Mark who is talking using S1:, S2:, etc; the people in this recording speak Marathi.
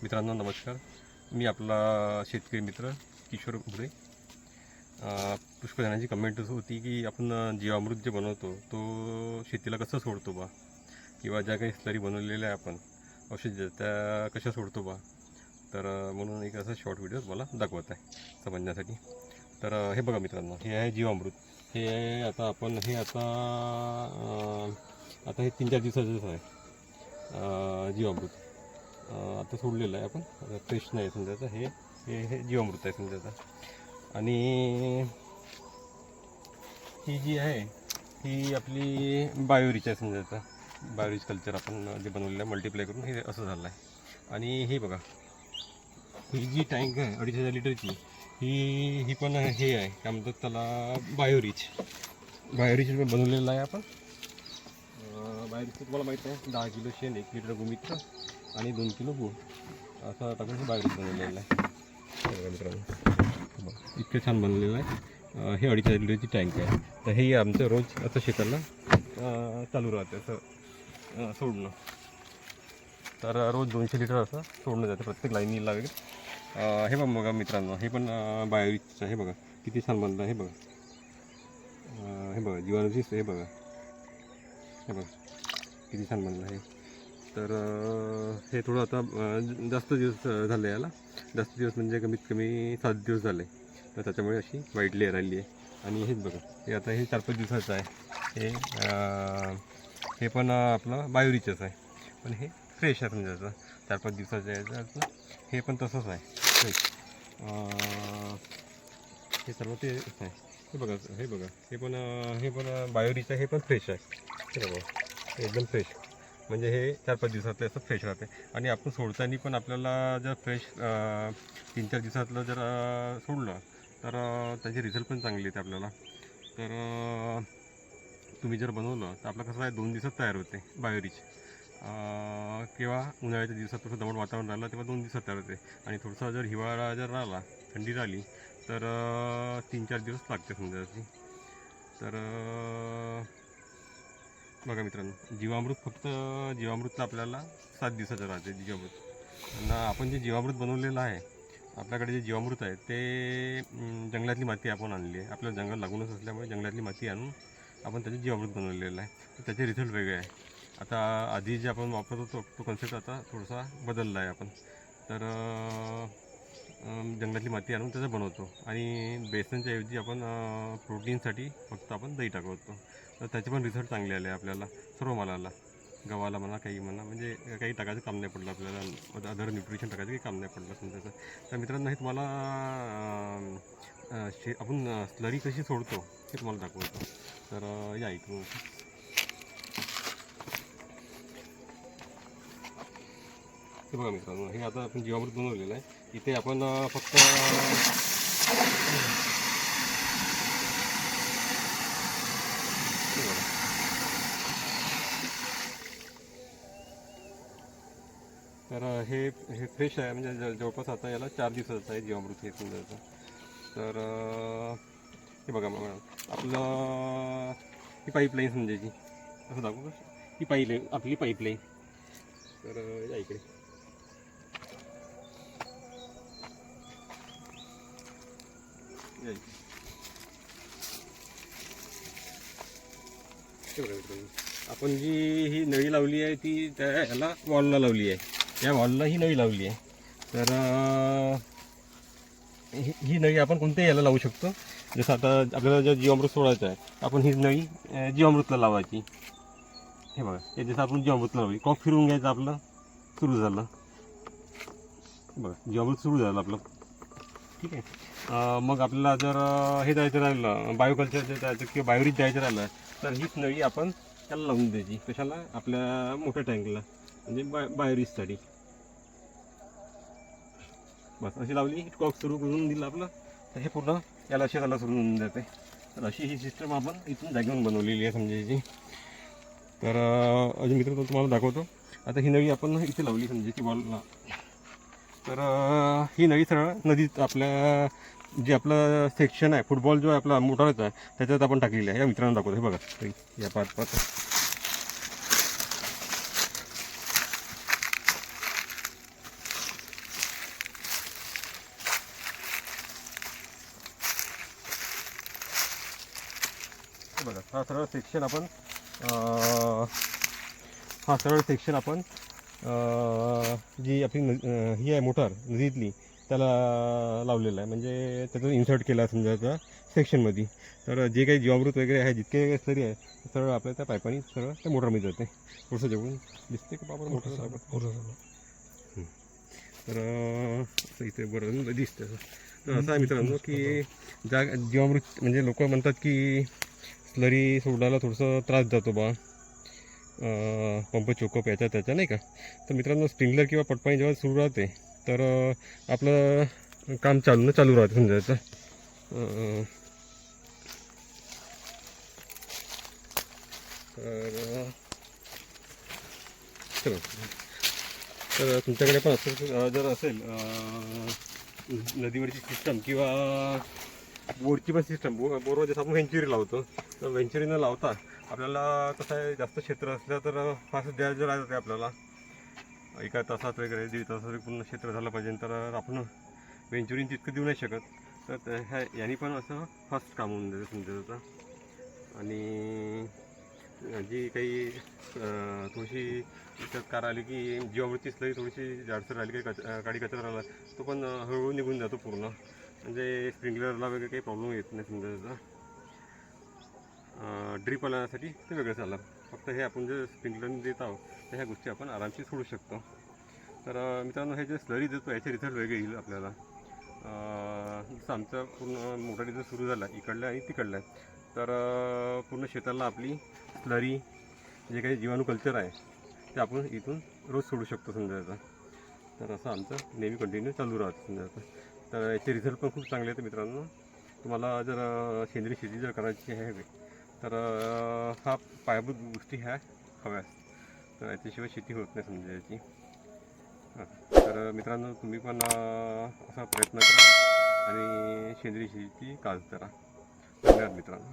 S1: मित्रांनो नमस्कार. मी आपला शेतकरी मित्र किशोर भुरे. पुष्कळ जणांची कमेंट होती की आपण जीवामृत जे बनवतो तो शेतीला कसं सोडतो बा, किंवा ज्या काही स्लरी बनवलेल्या आहे आपण औषध त्या कशा सोडतो बा. तर म्हणून एक असा शॉर्ट व्हिडिओ मला दाखवत आहे समजण्यासाठी. तर हे बघा मित्रांनो, हे आहे जीवामृत. हे आता आपण हे आता हे 3-4 दिवसाचंच आहे जीवामृत. आता सोडलेलं आहे आपण, फ्रेश नाही समजायचं. हे हे हे जीवामृत आहे समजायचं. आणि ही जी आहे ही आपली बायोरिच आहे समजायचं. बायोरिच कल्चर आपण जे बनवलेलं आहे मल्टिप्लाय करून हे असं झालं आहे. आणि हे बघा, ही जी टँक आहे 250,000 लिटरची, ही पण हे आहे काय म्हणतात त्याला, बायोरिच बनवलेलं आहे आपण. बायोरिच तुम्हाला माहीत आहे, 10 किलो शेण, 1 लिटर गोमित्र आणि 2 किलो गूळ असं टाकून हे बायोरिच बनवलेलं आहे मित्रांनो. इतकं छान बनवलेलं आहे. हे 250,000 लिटरची टँक आहे. तर हे आमचं रोज असं शेताला चालू राहते असं सोडणं. तर रोज 200 लिटर असं सोडणं जातं प्रत्येक लाईनीला वगैरे. हे बघा मित्रांनो, हे पण बायोरिचचं. हे बघा किती छान बनलं. हे बघा, हे बघा जीवाणूची, हे बघा, हे बघा किती छान बनलं हे. तर हे थोडं आता जास्त दिवस झाले याला. जास्त दिवस म्हणजे कमीत कमी 7 दिवस झाले. तर त्याच्यामुळे अशी व्हाईट लेअर आली आहे. आणि हेच बघा, हे आता हे 4-5 दिवसाचं आहे. हे पण आपलं बायोरिचच आहे, पण हे फ्रेश आहे समजायचं. 4-5 दिवसाचं आहे. हे पण तसंच आहे फ्रेश. हे सर्व ते आहे. हे बघा, हे पण बायोरिच आहे. हे पण फ्रेश आहे. हे बघा एकदम फ्रेश, म्हणजे हे 4-5 दिवसातलं असं फ्रेश राहते. आणि आपण सोडताना पण आपल्याला जर फ्रेश 3-4 दिवसातलं जर सोडलं तर त्याचे रिझल्ट पण चांगले येते आपल्याला. तर तुम्ही जर बनवलं तर आपलं कसं आहे, 2 दिवसात तयार होते बायोरिच. किंवा उन्हाळ्याच्या दिवसात थोडं दमट वातावरण राहिलं तेव्हा 2 दिवसात तयार होते. आणि थोडंसं जर हिवाळा जर राहिला, थंडी राहिली, तर 3-4 दिवस लागते समजायची. तर बघा मित्रांनो, जीवामृतला आपल्याला 7 दिवसाचं राहते जीवामृत. आणि आपण जे जीवामृत बनवलेलं आहे, आपल्याकडे जे जीवामृत आहे ते जंगलातली माती आपण आणली आहे. आपल्याला जंगल लागूनच असल्यामुळे जंगलातली माती आणून आपण त्याचे जीवामृत बनवलेलं आहे. तर त्याचे रिझल्ट वेगळे आहे. आता आधी जे आपण वापरत होतो तो कन्सेप्ट आता थोडासा बदलला आहे आपण. तर जंगलातली माती आणून त्याचं बनवतो. आणि बेसनच्या ऐवजी आपण प्रोटीनसाठी फक्त आपण दही टाकवतो. तर त्याचे पण रिझल्ट चांगले आले आपल्याला. सर्व मालाला, गव्हाला म्हणा, काही म्हणा, म्हणजे काही टाकायचं काम नाही पडलं आपल्याला. अदर न्यूट्रिशन टाकायचं काही काम नाही पडलं समजायचं. तर मित्रांनो, हे तुम्हाला आपण स्लरी कशी सोडतो हे तुम्हाला दाखवतो. तर या इकडून. हे बघा मित्रांनो, हे आता आपण जीवामृत बनवलेलं आहे. इथे आपण फक्त तर हे फ्रेश आहे, म्हणजे जवळपास आता याला 4 दिवसाचं आहे जीवामृत हे समजायचं. तर हे बघा मग आपलं ही पाईपलाईन समजायची, असं दाखवू का? ही आपली पाईपलाईन. तर या इकडे. आपण जी ही नळी लावली आहे ती त्या ह्याला वॉलला लावली आहे. या वॉलला ही नळी लावली आहे. तर ही नळी आपण कोणत्याही याला लावू शकतो. जसं आता आपल्याला जर जीवामृत सोडायचं आहे, आपण ही नळी जीवामृतला लावायची. हे बघा, हे जसं आपण जीवामृतला लावली, कॉक फिरून घ्यायचं, आपलं सुरू झालं. बघा जीवामृत सुरू झालं आपलं. ठीक आहे. मग आपल्याला जर हे जायचं राहिलं, बायोकल्चर जायचं किंवा बायोरिच जायचं राहिलं, तर हीच नळी आपण त्याला लावून द्यायची. कशाला? आपल्या मोठ्या टँकला, म्हणजे बायोरिचसाठी. बस अशी लावली, कॉक सुरू करून दिलं आपलं, तर हे पूर्ण याला शेताला सुरू होऊन जाते. तर अशी ही सिस्टम आपण इथून जागेवरून बनवलेली आहे समजायची. तर अजून मित्र तो तुम्हाला दाखवतो. आता ही नळी आपण इथे लावली समजायची बॉलला. तर ही नळी सरळ नदीत, आपल्या जे आपलं सेक्शन आहे, फुटबॉल जो आहे आपला मोटारचा आहे, त्याच्यात आपण टाकलेलं आहे. या मित्रांनो दाखवतो. हे बघा, या पाच हे बघा हा सरळ सेक्शन आपण जी आपली ही आहे मोटार नदीतली त्याला लावलेलं आहे, म्हणजे त्याचं इन्सर्ट केलं आहे समजा त्या सेक्शनमध्ये. तर जे काही जीवामृत वगैरे आहे, जितके स्लरी आहे, सरळ आपल्या त्या पाईपानी सरळ त्या मोटरमध्ये जाते. थोडंसं जेवढून दिसते का बाबा मोटर. तर असं इथे बरं दिसतं. तर असं आहे मित्रांनो की जीवामृत म्हणजे लोक म्हणतात की स्लरी सोडायला थोडंसं त्रास जातो बा, पंप चोकअप याच्या त्याच्या नाही का. तर मित्रांनो स्प्रिंकलर किंवा पटपाणी जेव्हा सुरू राहते तर आपलं काम चालू राहते समजायचं. तर तुमच्याकडे पण असं जर असेल नदीवरची सिस्टम किंवा बोरची पण सिस्टम, बोरवर जसं आपण व्हेंचुरी लावतो, तर व्हेंचुरी न लावता आपल्याला कसं आहे जास्त क्षेत्र असलं तर फास्ट द्यायचं राहते आपल्याला. एका तासात वगैरे 1.5 तासात पूर्ण क्षेत्र झालं पाहिजे, तर आपण व्हेंचुरीन तितकं देऊ नाही शकत. तर ह्या याने पण असं फास्ट काम होऊन जातं समजा. आणि जी काही थोडीशी त्यात कार आली की जीवावृत्ती स्लरी थोडीशी जाडसर राहिली, काही काडी कचरा राहिला तो पण हळूहळू निघून जातो पूर्ण. म्हणजे स्प्रिंकलरला वगैरे काही प्रॉब्लेम येत नाही समजा त्याचा. ड्रीप आल्यासाठी ते वेगळं झालं. फक्त हे आपण जे स्प्रिंकलरने देत आहोत तर ह्या गोष्टी आपण आरामशी सोडू शकतो. तर मित्रांनो हे जे स्लरी देतो याचे रिझल्ट वेगळे येईल आपल्याला. जसं आमचं पूर्ण मोटारी जर सुरू झाला इकडल्या आणि तिकडल्या, तर पूर्ण शेताला आपली स्लरी जे काही जीवाणू कल्चर आहे ते आपण इथून रोज सोडू शकतो समजायचं. तर असं आमचं नेहमी कंटिन्यू चालू राहतं समजायचं. तर याचे रिझल्ट पण खूप चांगले आहेत मित्रांनो. तुम्हाला जर सेंद्रिय शेती जर करायची आहे तर हा पायाभूत गोष्टी ह्या हव्या. तर याच्याशिवाय शेती होत नाही समजा याची. तर मित्रांनो तुम्ही पण असा प्रयत्न करा आणि सेंद्रिय शेती कास करा. धन्यवाद मित्रांनो.